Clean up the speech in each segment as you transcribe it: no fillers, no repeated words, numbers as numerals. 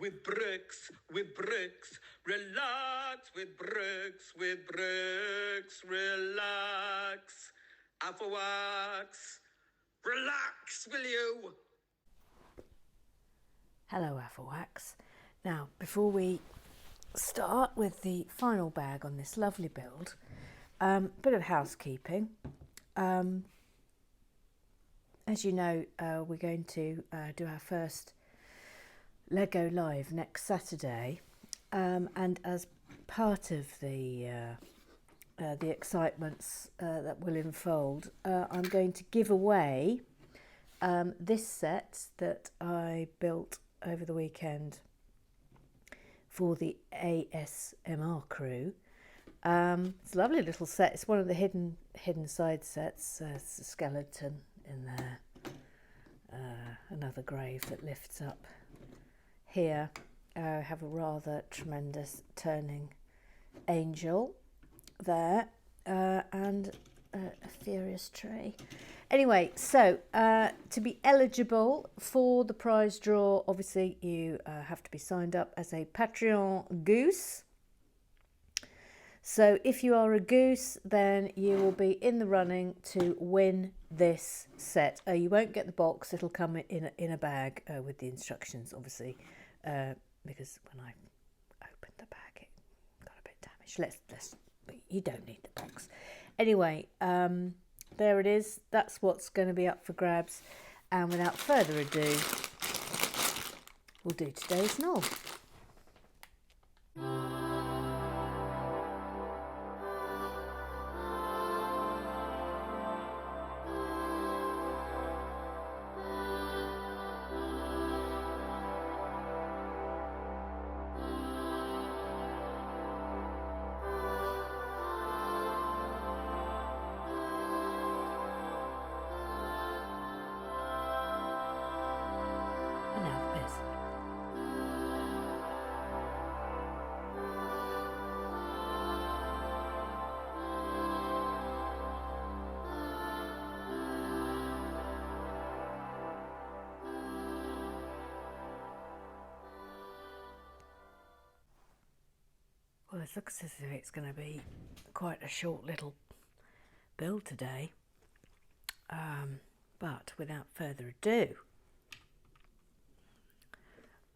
with bricks, with bricks. Relax with bricks, relax. Afterwax, relax, will you? Hello, Afterwax. Now, before we start with the final bag on this lovely build, bit of housekeeping. As you know, we're going to do our first Lego Live next Saturday, and as part of the excitements that will unfold, I'm going to give away this set that I built over the weekend for the ASMR crew. It's a lovely little set. It's one of the hidden side sets. It's a skeleton in there, another grave that lifts up. Here I have a rather tremendous turning angel there, and a furious tree. Anyway, so to be eligible for the prize draw, obviously you have to be signed up as a Patreon goose. So if you are a goose, then you will be in the running to win this set. You won't get the box; it'll come in a bag with the instructions, obviously, because when I opened the bag, it got a bit damaged. You don't need the box. Anyway, there it is. That's what's going to be up for grabs. And without further ado, we'll do today's null. Well, it looks as if it's going to be quite a short little build today, but without further ado,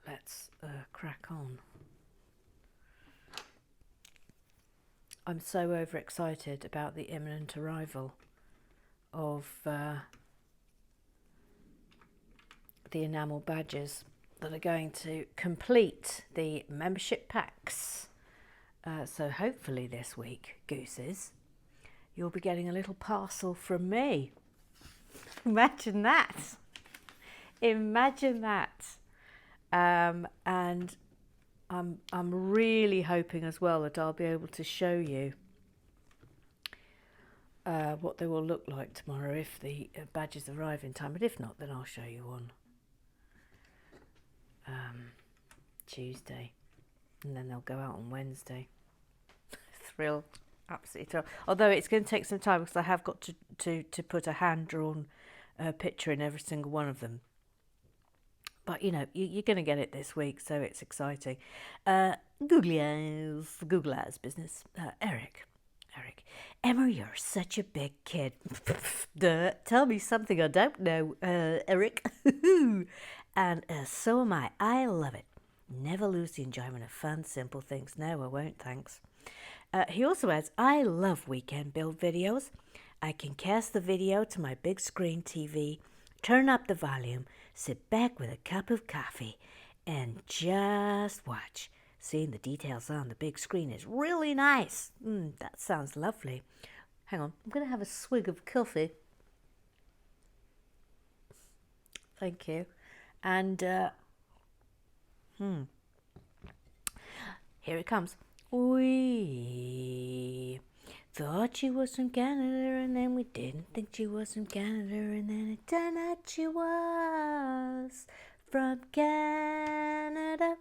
let's crack on. I'm so overexcited about the imminent arrival of the enamel badges that are going to complete the membership packs. So hopefully this week, gooses, you'll be getting a little parcel from me. Imagine that. Imagine that. And I'm really hoping as well that I'll be able to show you what they will look like tomorrow if the badges arrive in time. But if not, then I'll show you on Tuesday, and then they'll go out on Wednesday. Thrilled, absolutely thrilled. Although it's going to take some time because I have got to put a hand-drawn picture in every single one of them. But you know, you're going to get it this week, so it's exciting. Google eyes business. Eric, Emma, you're such a big kid. Duh, tell me something I don't know, Eric. And so am I. I love it. Never lose the enjoyment of fun, simple things. No, I won't, thanks. He also adds, I love weekend build videos. I can cast the video to my big screen TV, turn up the volume, sit back with a cup of coffee, and just watch. Seeing the details on the big screen is really nice. That sounds lovely. Hang on, I'm going to have a swig of coffee. Thank you. And, here it comes. We thought she was from Canada, and then we didn't think she was from Canada, and then it turned out she was from Canada.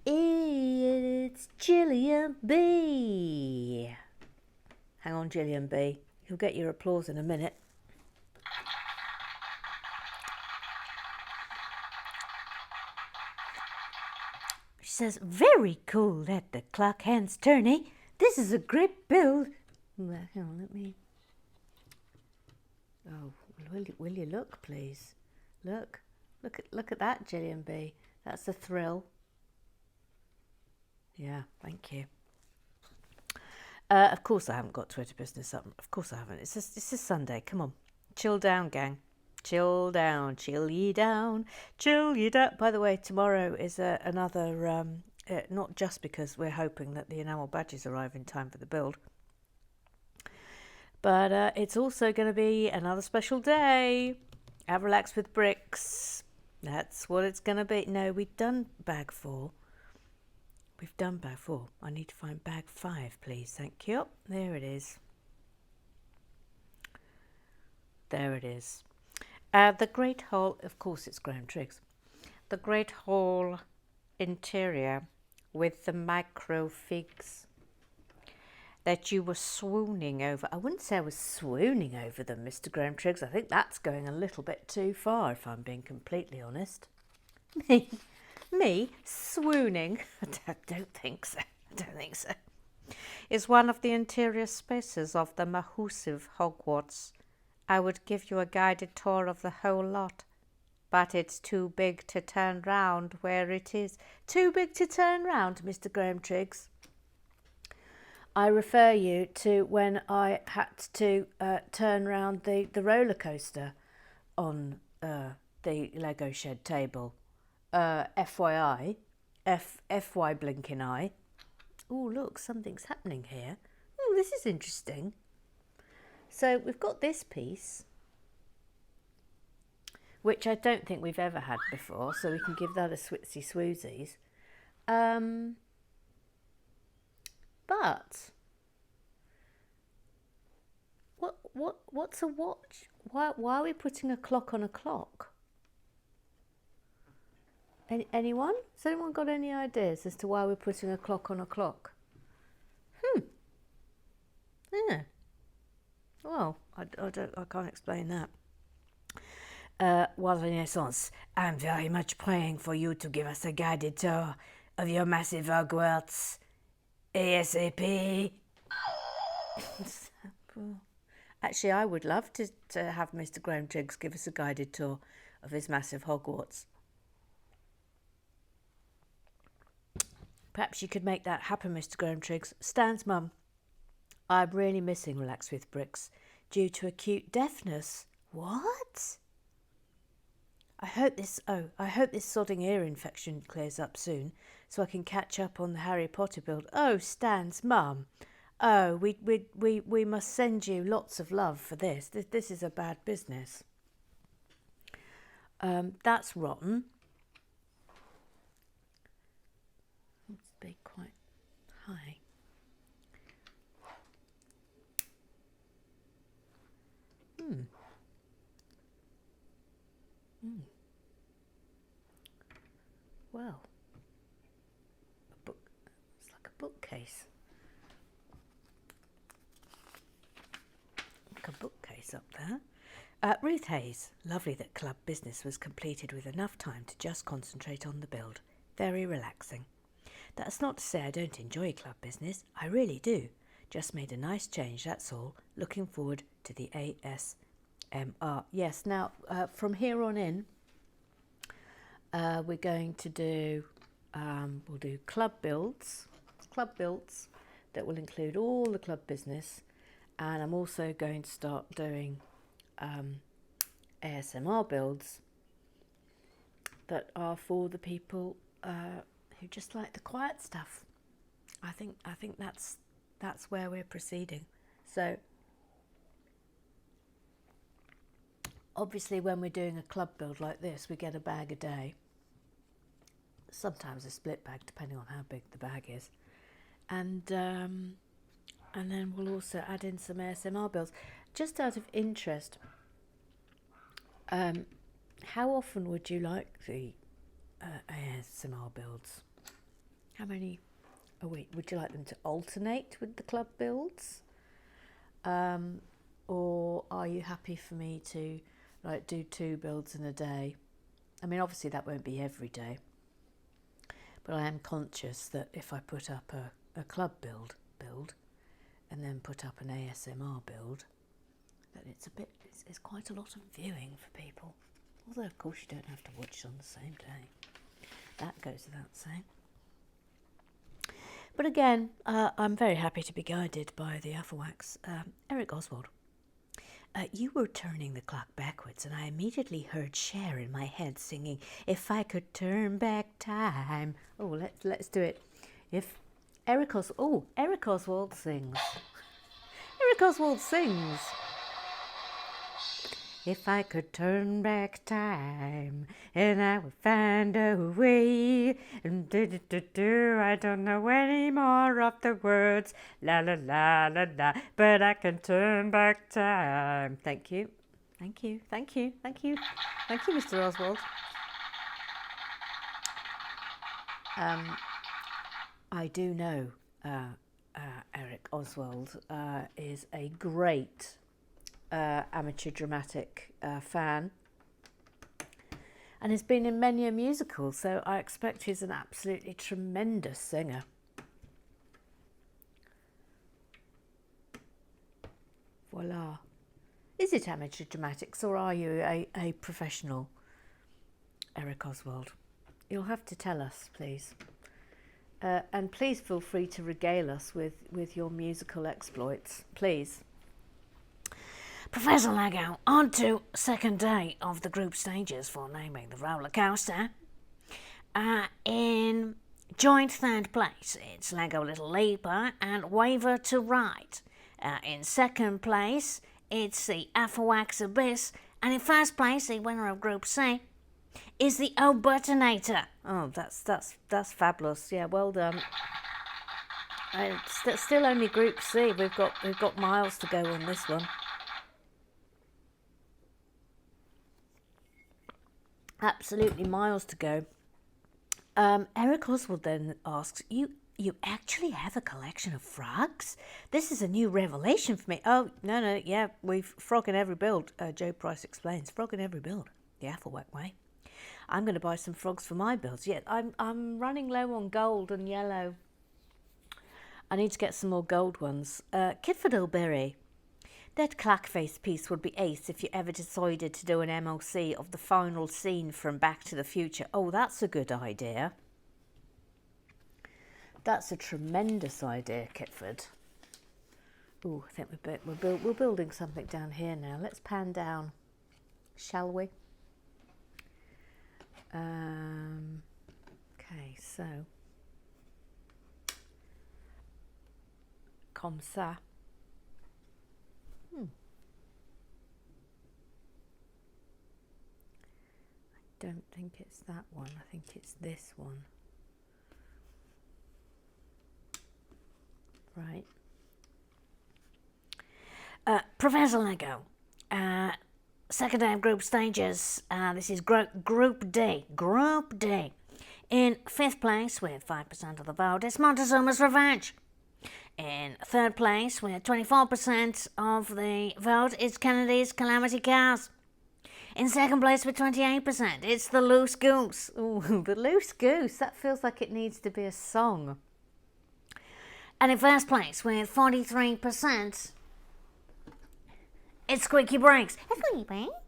It's Gillian B. Hang on, Gillian B. You'll get your applause in a minute. says, very cool that the clock hands turning. This is a great build. Well, hang on, let me... Oh, will you look, please? Look at that, Gillian B. That's a thrill. Yeah, thank you. Of course I haven't got Twitter business up. Of course I haven't. It's just Sunday. Come on. Chill down, gang. Chill down. Chill ye down. Chill ye down. By the way, tomorrow is another... not just because we're hoping that the enamel badges arrive in time for the build, but it's also going to be another special day. Have Relax with Bricks. That's what it's going to be. No, we've done bag 4. We've done bag 4. I need to find bag 5, please. Thank you. There it is. There it is. The Great Hall, of course it's Graham Triggs. The Great Hall interior with the micro figs that you were swooning over. I wouldn't say I was swooning over them, Mr. Graham Triggs. I think that's going a little bit too far, if I'm being completely honest. Me swooning? I don't think so. Is one of the interior spaces of the massive Hogwarts. I would give you a guided tour of the whole lot, but it's too big to turn round where it is. Too big to turn round, Mr. Graham Triggs. I refer you to when I had to turn round the roller coaster on the Lego shed table. FYI, FY blinking eye. Oh, look, something's happening here. Oh, this is interesting. So we've got this piece, which I don't think we've ever had before, so we can give that a switsy swoozies. But what's a watch? Why are we putting a clock on a clock? Anyone? Has anyone got any ideas as to why we're putting a clock on a clock? Yeah. Well, I can't explain that. Well, Renaissance, I'm very much praying for you to give us a guided tour of your massive Hogwarts ASAP. Actually, I would love to have Mr. Graham Triggs give us a guided tour of his massive Hogwarts. Perhaps you could make that happen, Mr. Graham Triggs. Stan's mum. I'm really missing Relax with Bricks due to acute deafness. What? I hope this sodding ear infection clears up soon so I can catch up on the Harry Potter build. Oh, Stan's mum. Oh, we must send you lots of love for this. This is a bad business. That's rotten. Let's be quite high. Well, it's like a bookcase. Like a bookcase up there. Ruth Hayes, lovely that club business was completed with enough time to just concentrate on the build. Very relaxing. That's not to say I don't enjoy club business. I really do. Just made a nice change, that's all. Looking forward to the ASMR. Yes, now from here on in, we're going to do, we'll do club builds that will include all the club business, and I'm also going to start doing ASMR builds that are for the people who just like the quiet stuff. I think that's where we're proceeding. So obviously when we're doing a club build like this, we get a bag a day. Sometimes a split bag, depending on how big the bag is. And then we'll also add in some ASMR builds. Just out of interest, how often would you like the ASMR builds? How many a week? Would you like them to alternate with the club builds? Or are you happy for me to do 2 builds in a day? I mean, obviously that won't be every day. But I am conscious that if I put up a club build and then put up an ASMR build, that it's quite a lot of viewing for people. Although of course you don't have to watch on the same day. That goes without saying. But again, I'm very happy to be guided by the Afterwax. Eric Oswald. You were turning the clock backwards and I immediately heard Cher in my head singing, "If I could turn back time." Oh, let's do it. If Eric Oswald sings. Eric Oswald sings. If I could turn back time and I would find a way and I don't know any more of the words, la la la la la, but I can turn back time. Thank you, thank you, thank you, thank you, thank you, Mr. Oswald. I do know Eric Oswald is a great amateur dramatic fan and has been in many a musical, so I expect he's an absolutely tremendous singer. Voila. Is it amateur dramatics or are you a professional, Eric Oswald? You'll have to tell us, please. And please feel free to regale us with your musical exploits, please. Professor Lego, on to second day of the group stages for naming the roller coaster. In joint third place, it's Lego Little Leaper and Waver to Ride. In second place, it's the Afterwax Abyss. And in first place, the winner of Group C is the Obertonator. Oh, that's fabulous. Yeah, well done. Still only Group C. We've got miles to go on this one. Absolutely miles to go. Eric Oswald then asks, you actually have a collection of frogs? This is a new revelation for me. Oh, no, yeah, we've frog in every build. Joe Price explains, frog in every build, the Afterwax way. I'm going to buy some frogs for my builds. Yeah, I'm running low on gold and yellow. I need to get some more gold ones. Kidfordleberry. That clockface piece would be ace if you ever decided to do an MOC of the final scene from Back to the Future. Oh, that's a good idea. That's a tremendous idea, Kitford. Oh, I think we're building something down here now. Let's pan down, shall we? Okay, so comme ça. I don't think it's that one. I think it's this one. Right. Professor Lego. Second day of group stages. This is Group D. Group D. In fifth place, with 5% of the vote, it's Montezuma's Revenge. In third place, with 24% of the vote, it's Kennedy's Calamity Cars. In second place, with 28%, it's The Loose Goose. Ooh, The Loose Goose. That feels like it needs to be a song. And in first place, with 43%, it's Squeaky Brakes. Squeaky Brakes.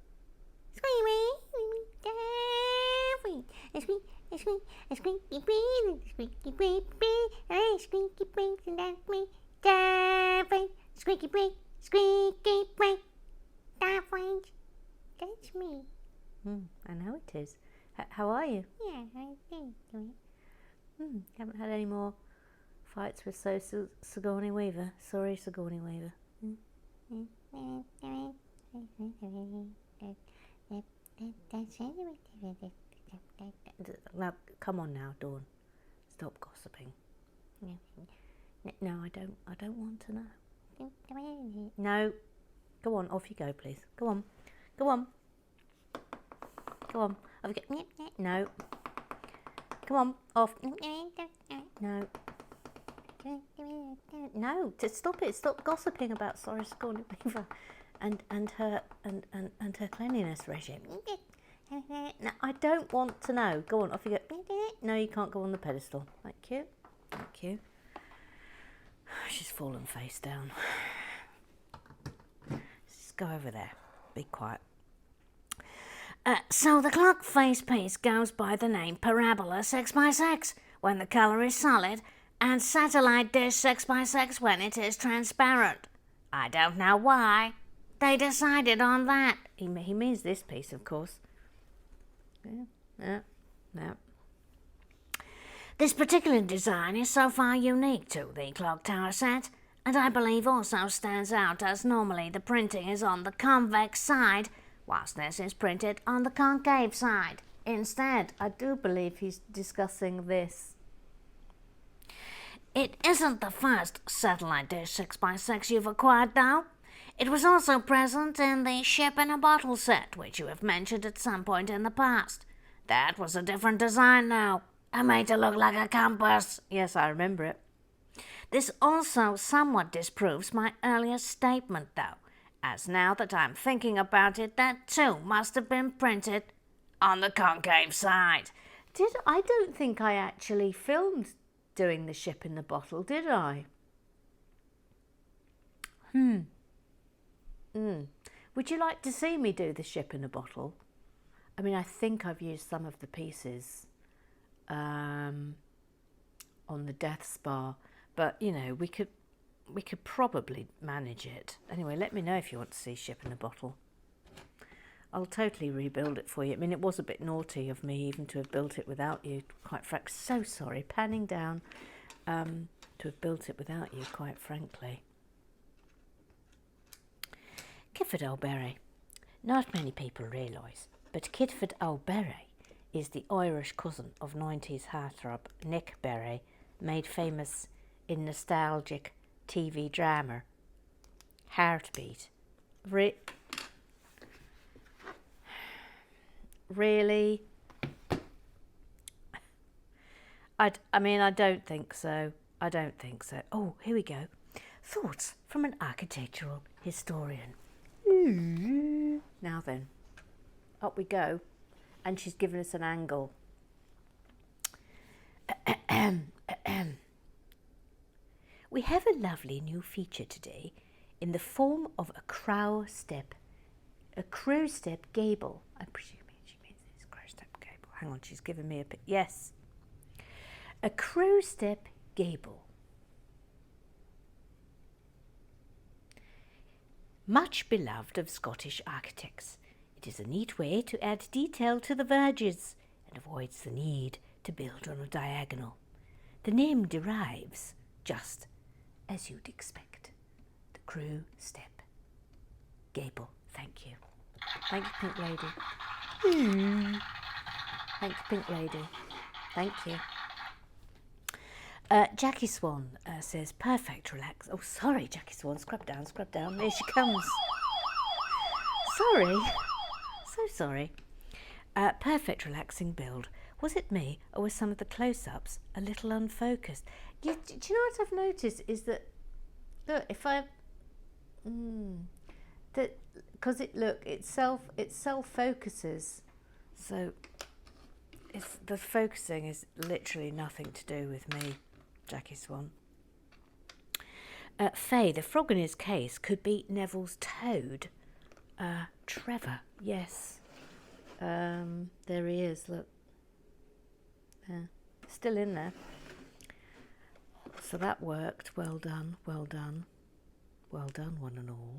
Squeaky Brakes. That's me. I know it is. How are you? Yeah, I think. Haven't had any more fights with Sigourney Weaver. Sorry, Sigourney Weaver. Now, come on now, Dawn. Stop gossiping. No, I don't want to know. No. Go on, off you go, please. Go on. No. Come on, off. No. No, stop it. Stop gossiping about Sigourney Weaver and her cleanliness regime. No, I don't want to know. Go on, off you go. No, you can't go on the pedestal. Thank you. Thank you. She's fallen face down. Just go over there. Be quiet. So the clock face piece goes by the name Parabola 6x6 when the colour is solid, and Satellite Dish 6x6 when it is transparent. I don't know why they decided on that. He means this piece, of course. Yeah. This particular design is so far unique to the clock tower set, and I believe also stands out as normally the printing is on the convex side, whilst this is printed on the concave side. Instead, I do believe he's discussing this. It isn't the first Satellite Dish 6x6 you've acquired, though. It was also present in the Ship in a Bottle set, which you have mentioned at some point in the past. That was a different design, though. I made it look like a compass. Yes, I remember it. This also somewhat disproves my earlier statement, though, as now that I'm thinking about it, that too must have been printed on the concave side. I don't think I actually filmed doing the Ship in the Bottle, did I? Would you like to see me do the Ship in a Bottle? I mean, I think I've used some of the pieces on the Death Spa, but you know, we could probably manage it. Anyway, let me know if you want to see Ship in a Bottle. I'll totally rebuild it for you. I mean, it was a bit naughty of me even to have built it without you, quite frankly. So sorry, panning down, to have built it without you, quite frankly. Kidford O'Berry. Not many people realise, but Kidford O'Berry is the Irish cousin of 90s heartthrob Nick Berry, made famous in nostalgic TV drama Heartbeat. Really? I don't think so. I don't think so. Oh, here we go. Thoughts from an architectural historian. Now then, up we go. And she's given us an angle. We have a lovely new feature today in the form of a crow step gable. I'm presuming she means this crow step gable. Hang on, she's given me yes. A crow step gable. Much beloved of Scottish architects, it is a neat way to add detail to the verges and avoids the need to build on a diagonal. The name derives, just as you'd expect, the crow step gable. Thank you. Thank you, Pink Lady. Thank you, Pink Lady. Thank you. Jackie Swan says, perfect, relax. Oh, sorry, Jackie Swan. Scrub down. There she comes. Sorry. So sorry. Perfect, relaxing build. Was it me, or were some of the close-ups a little unfocused? Yeah, do you know what I've noticed is that, look, if I... that because it self-focuses, so the focusing is literally nothing to do with me, Jackie Swan. Faye, the frog in his case could be Neville's toad. Trevor, yes. There he is, look. There. Still in there. So that worked. Well done, well done. Well done, one and all.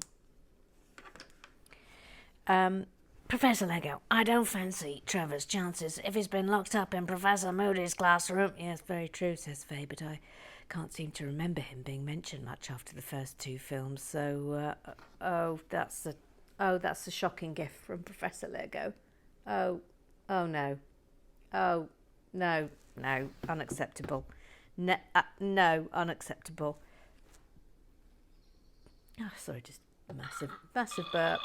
Professor Lego, I don't fancy Trevor's chances if he's been locked up in Professor Moody's classroom. Yes, very true, says Faye, but I can't seem to remember him being mentioned much after the first two films. So, that's a shocking gift from Professor Lego. Oh no. Oh, no, unacceptable. No, unacceptable. Oh, sorry, just a massive burp.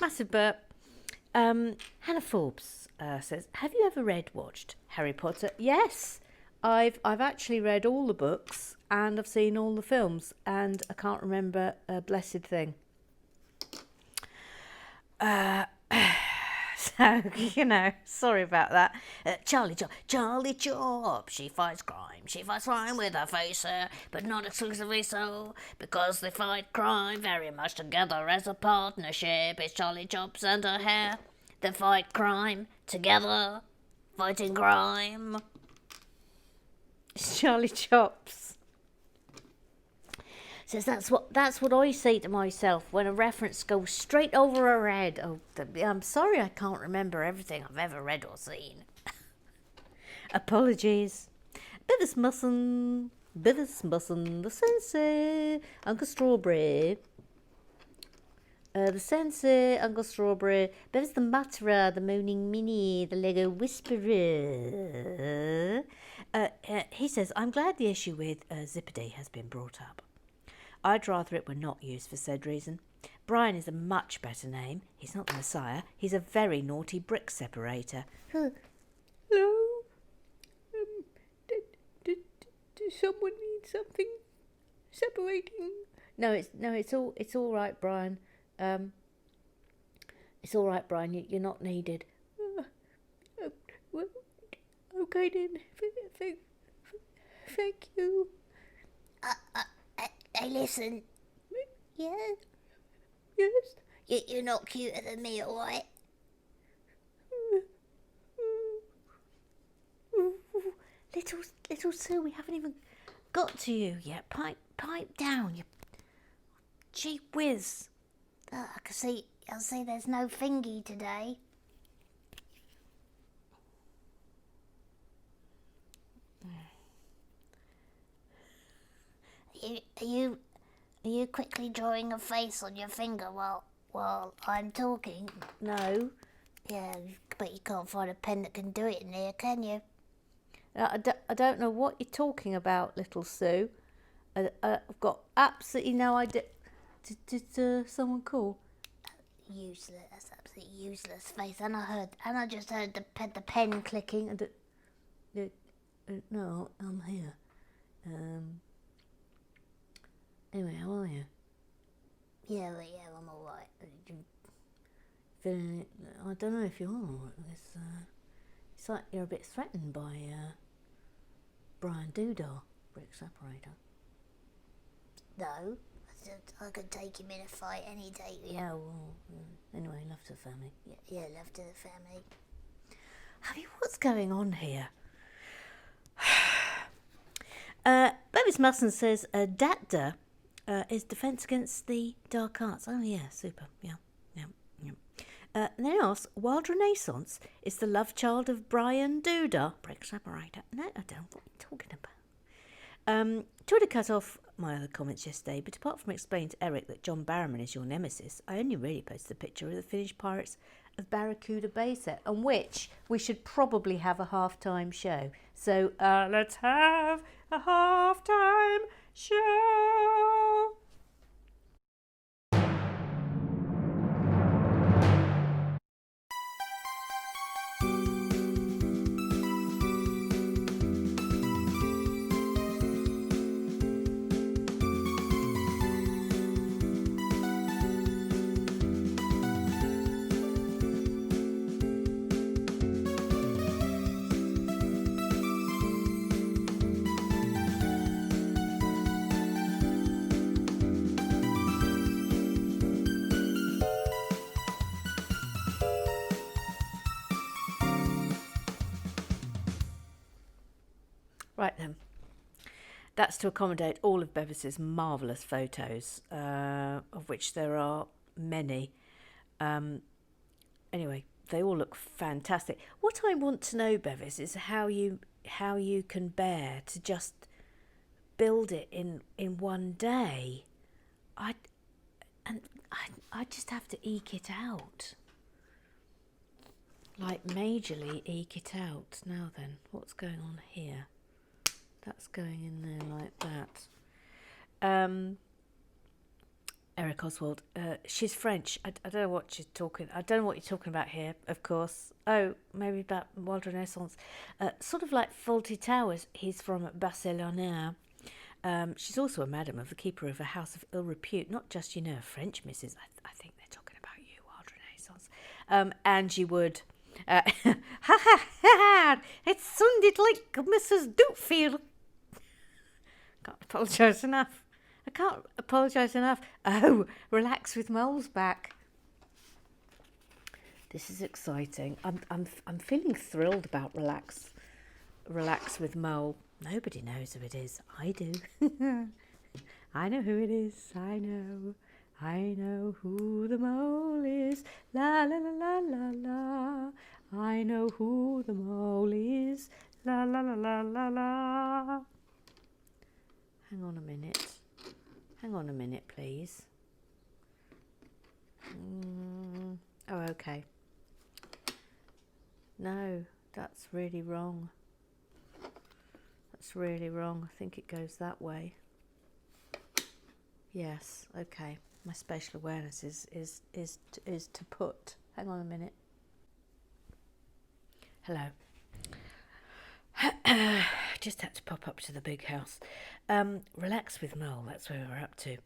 Massive burp. Hannah Forbes says, have you ever watched Harry Potter? Yes, I've actually read all the books and I've seen all the films and I can't remember a blessed thing. So, sorry about that. Charlie Chop, she fights crime. She fights crime with her face, but not exclusively so, because they fight crime very much together as a partnership. It's Charlie Chops and her hair. They fight crime together, fighting crime. It's Charlie Chops. Says that's what I say to myself when a reference goes straight over her head. Oh, I'm sorry I can't remember everything I've ever read or seen. Apologies. Beavis Musson, the Sensei, Uncle Strawberry. The Sensei, Uncle Strawberry, Beavis the Matterer, the Moaning Minnie, the Lego Whisperer. He says, I'm glad the issue with Zippity has been brought up. I'd rather it were not used for said reason. Brian is a much better name. He's not the Messiah. He's a very naughty brick separator. Hello? Does someone need something separating? No, it's all right, Brian. It's all right, Brian. You're not needed. Well, okay then. Thank you. Hey, listen. Yeah. Yes. You're not cuter than me, alright? Little Sue, we haven't even got to you yet. Pipe down, you gee whiz. I see there's no thingy today. Are you quickly drawing a face on your finger while I'm talking? No. Yeah, but you can't find a pen that can do it in here, can you? I don't know what you're talking about, little Sue. I've got absolutely no idea. Did someone call? Useless. That's absolutely useless face. And I just heard the pen clicking. No, I'm here. Anyway, how are you? Yeah, I'm alright. I don't know if you are. It's like you're a bit threatened by Brian Doodah, brick separator. No, I could take him in a fight any day. Yeah, well, anyway, love to the family. Yeah, love to the family. I mean, what's going on here? Beavis Musson says, Datda is Defence Against the Dark Arts. Oh, yeah, super. Yeah. And then asks, Wild Renaissance is the love child of Brian Doodah, brick separator. No, I don't. What are you talking about? Twitter cut off my other comments yesterday, but apart from explaining to Eric that John Barrowman is your nemesis, I only really posted a picture of the finished Pirates of Barracuda Bay set, on which we should probably have a halftime show. So let's have a halftime show. Right then, that's to accommodate all of Bevis's marvellous photos, of which there are many. Anyway, they all look fantastic. What I want to know, Bevis, is how you can bear to just build it in one day. I just have to eke it out. Like majorly eke it out. Now then, what's going on here? That's going in there like that. Eric Oswald, she's French. I don't know what she's talking. I don't know what you're talking about here. Of course. Oh, maybe about Wild Renaissance. Sort of like Fawlty Towers. He's from Barcelona. She's also a madam of the keeper of a house of ill repute. Not just, a French missus. I think they're talking about you, Wild Renaissance. Angie Wood. Ha ha ha! It sounded like Mrs. Dootfield. Can't apologise enough. I can't apologise enough. Oh, Relax with Mole's back. This is exciting. I'm feeling thrilled about Relax with Mole. Nobody knows who it is. I do. I know who it is. I know who the mole is. La la la la la la. I know who the mole is. La la la la la la. Hang on a minute. Hang on a minute, please. Oh, okay. No, that's really wrong. That's really wrong. I think it goes that way. Yes, okay. My spatial awareness is to put. Hang on a minute. Hello. Just had to pop up to the big house. Relax with Mole, that's where we're up to.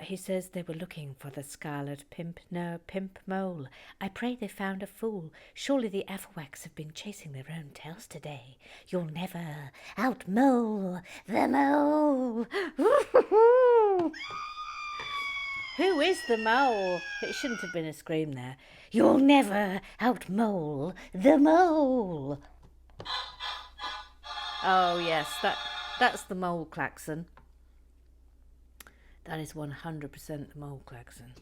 He says they were looking for the scarlet pimp mole. I pray they found a fool. Surely the Everwacks have been chasing their own tails today. You'll never out-mole the mole. Who is the mole? It shouldn't have been a scream there. You'll never out-mole the mole. Oh yes, that's the mole klaxon. That is 100% the mole klaxon.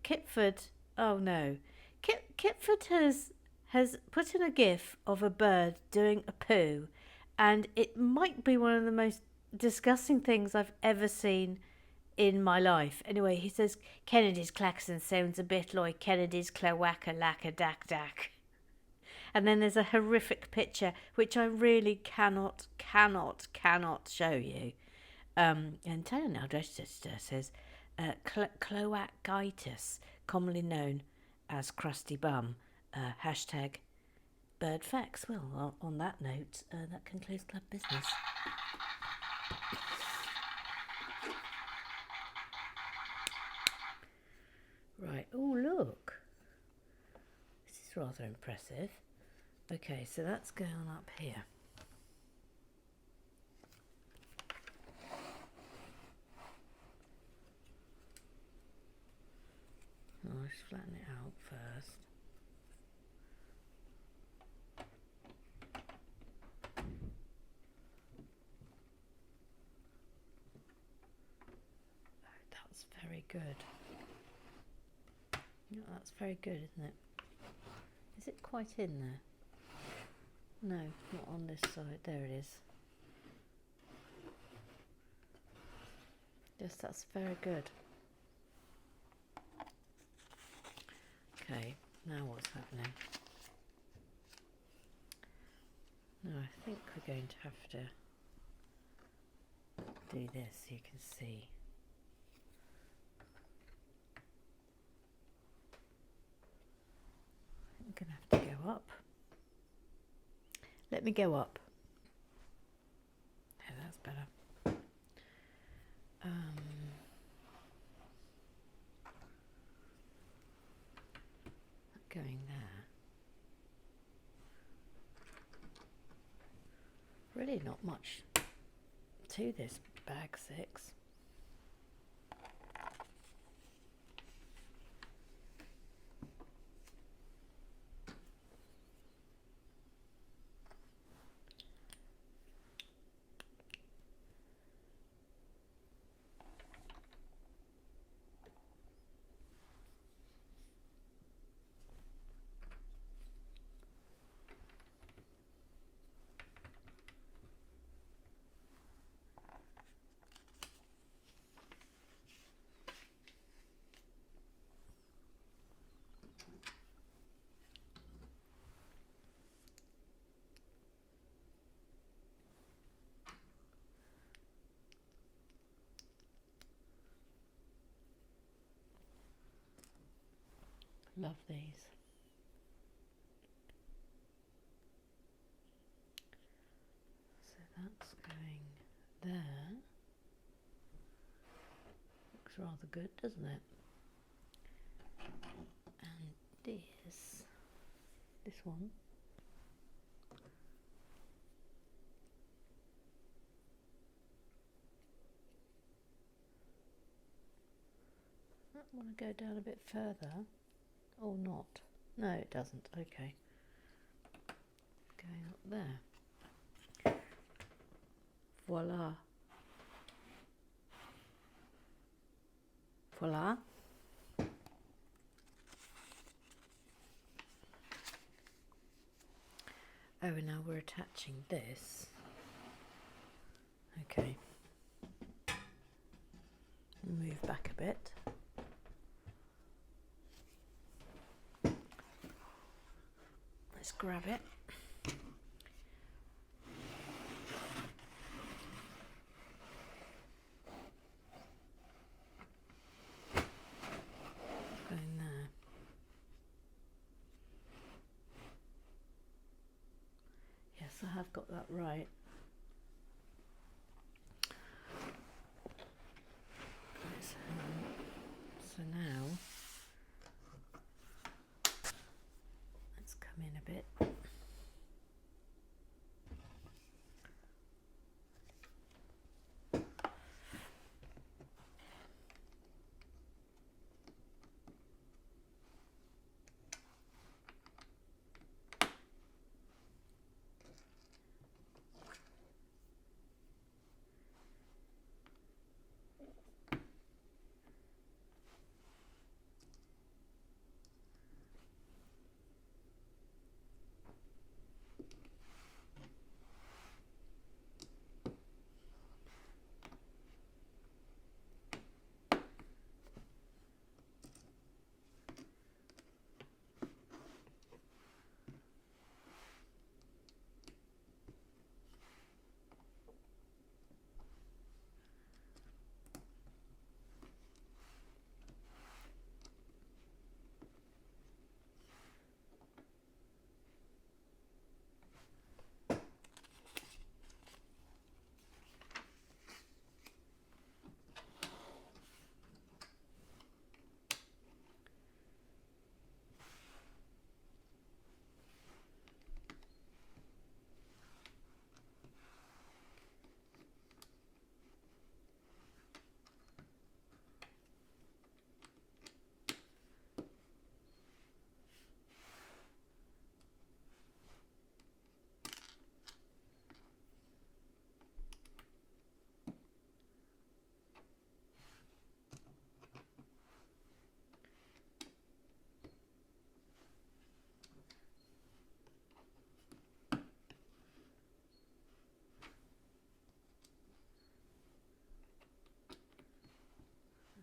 Kitford. Oh no, Kitford has put in a gif of a bird doing a poo, and it might be one of the most disgusting things I've ever seen in my life. Anyway, he says Kennedy's klaxon sounds a bit like Kennedy's cloaca lacka dak dak. And then there's a horrific picture which I really cannot show you. And Taylor Register says cloacitis, commonly known as crusty bum. Hashtag bird facts. Well, on that note, that concludes club business. Right. Oh, look. This is rather impressive. Okay, so that's going up here. I'll just flatten it out first. Oh, that's very good. Yeah, that's very good, isn't it? Is it quite in there? No, not on this side. There it is. Yes, that's very good. Okay, now what's happening? No, I think we're going to have to do this so you can see. I'm going to have to go up. Let me go up. Yeah, that's better. Going there. Really not much to this bag 6. Love these. So that's going there. Looks rather good, doesn't it? And this one. I want to go down a bit further, or not. No, it doesn't. Okay. Going up there. Voila. Voila. Oh, and now we're attaching this. Okay. Move back a bit. Let's grab it. Going there. Yes, I have got that right. So now let's come in a bit.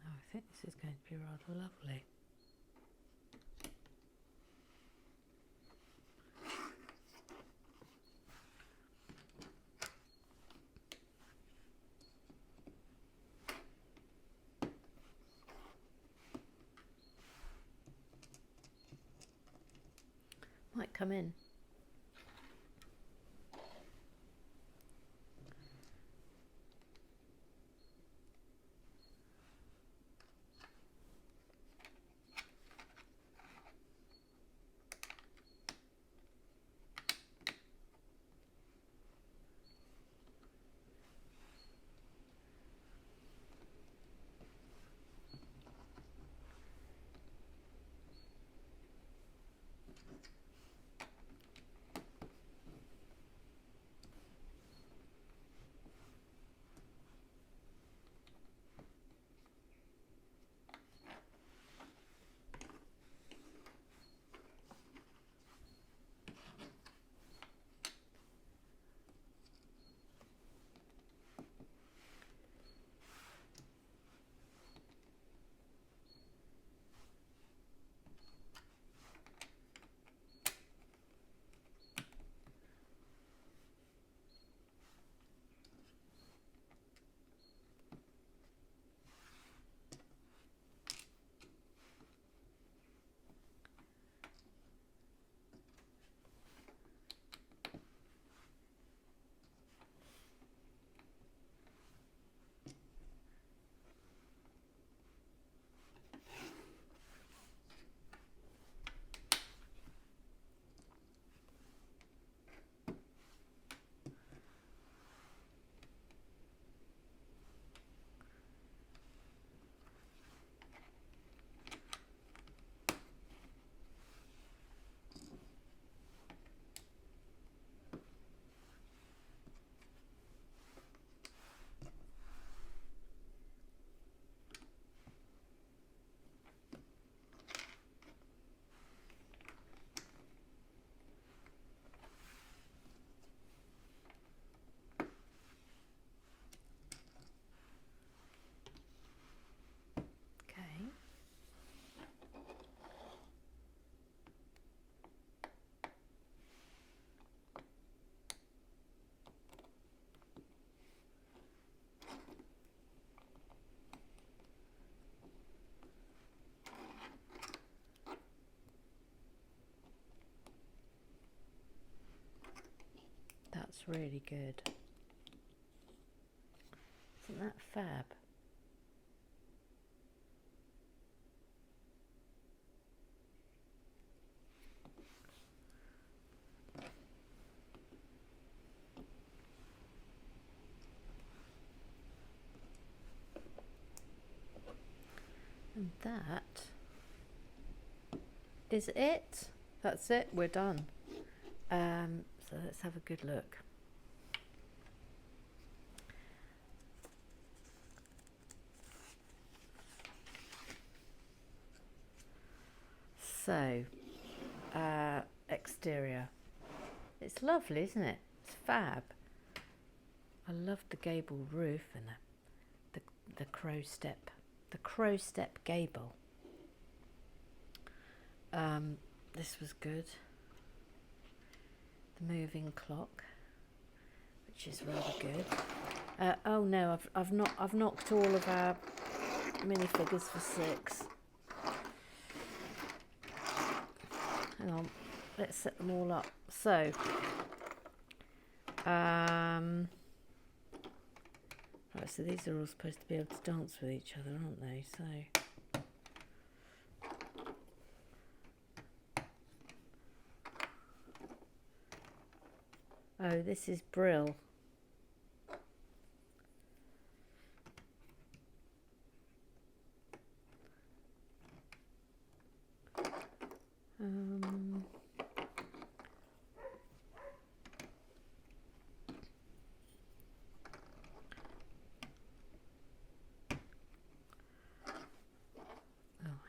I think this is going to be rather lovely. Might come in. That's really good. Isn't that fab? And that is it. That's it. We're done. So let's have a good look. So, exterior. It's lovely, isn't it? It's fab. I love the gable roof and the crow step. The crow step gable. This was good. The moving clock, which is rather good. Oh no, I've knocked all of our minifigures for 6. Hang on, let's set them all up. So, right, so these are all supposed to be able to dance with each other, aren't they? So, oh, this is Brill.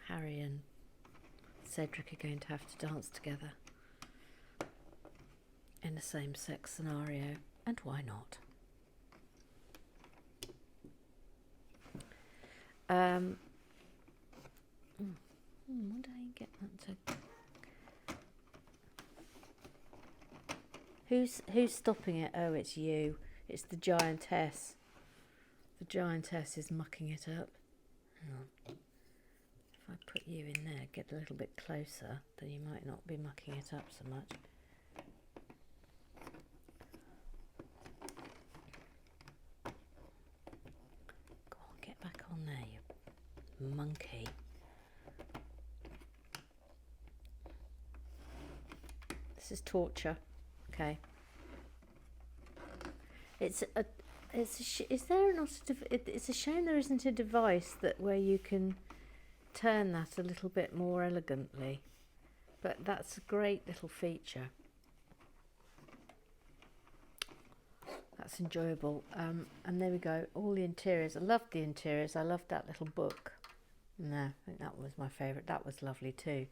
Harry and Cedric are going to have to dance together in a same-sex scenario, and why not? What did I get that to? Who's stopping it? Oh, it's you. It's the giantess. The giantess is mucking it up. Hang on. If I put you in there, get a little bit closer, then you might not be mucking it up so much. Go on, get back on there, you monkey. This is torture. Okay. It's a shame there isn't a device where you can turn that a little bit more elegantly, but that's a great little feature. That's enjoyable. And there we go, all the interiors. I loved the interiors. I loved that little book. No, I think that was my favourite. That was lovely too.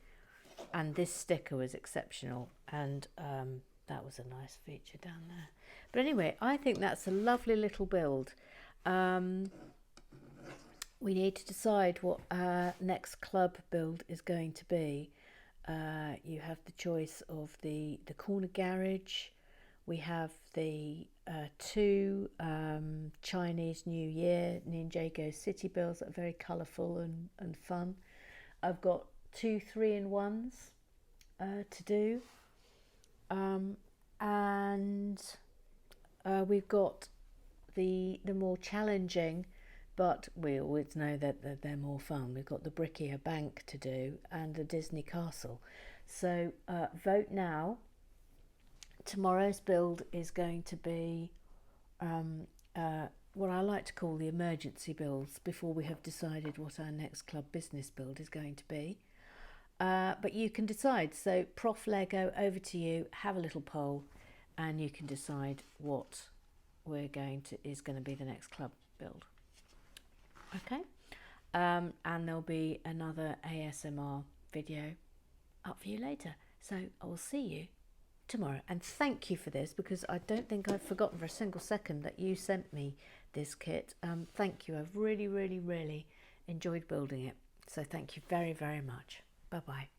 And this sticker was exceptional, and that was a nice feature down there. But anyway, I think that's a lovely little build. We need to decide what our next club build is going to be. You have the choice of the corner garage. We have the 2 Chinese New Year Ninjago city builds that are very colourful and fun. I've got 2 3-in-1s to do. And we've got the more challenging, but we always know that they're more fun. We've got the Brickier Bank to do and the Disney Castle. So vote now. Tomorrow's build is going to be what I like to call the emergency builds before we have decided what our next club business build is going to be. But you can decide. So Prof Lego, over to you. Have a little poll and you can decide what is going to be the next club build. Okay, and there'll be another ASMR video up for you later. So I will see you tomorrow, and thank you for this, because I don't think I've forgotten for a single second that you sent me this kit. Thank you. I've really enjoyed building it, so thank you very much. Bye bye.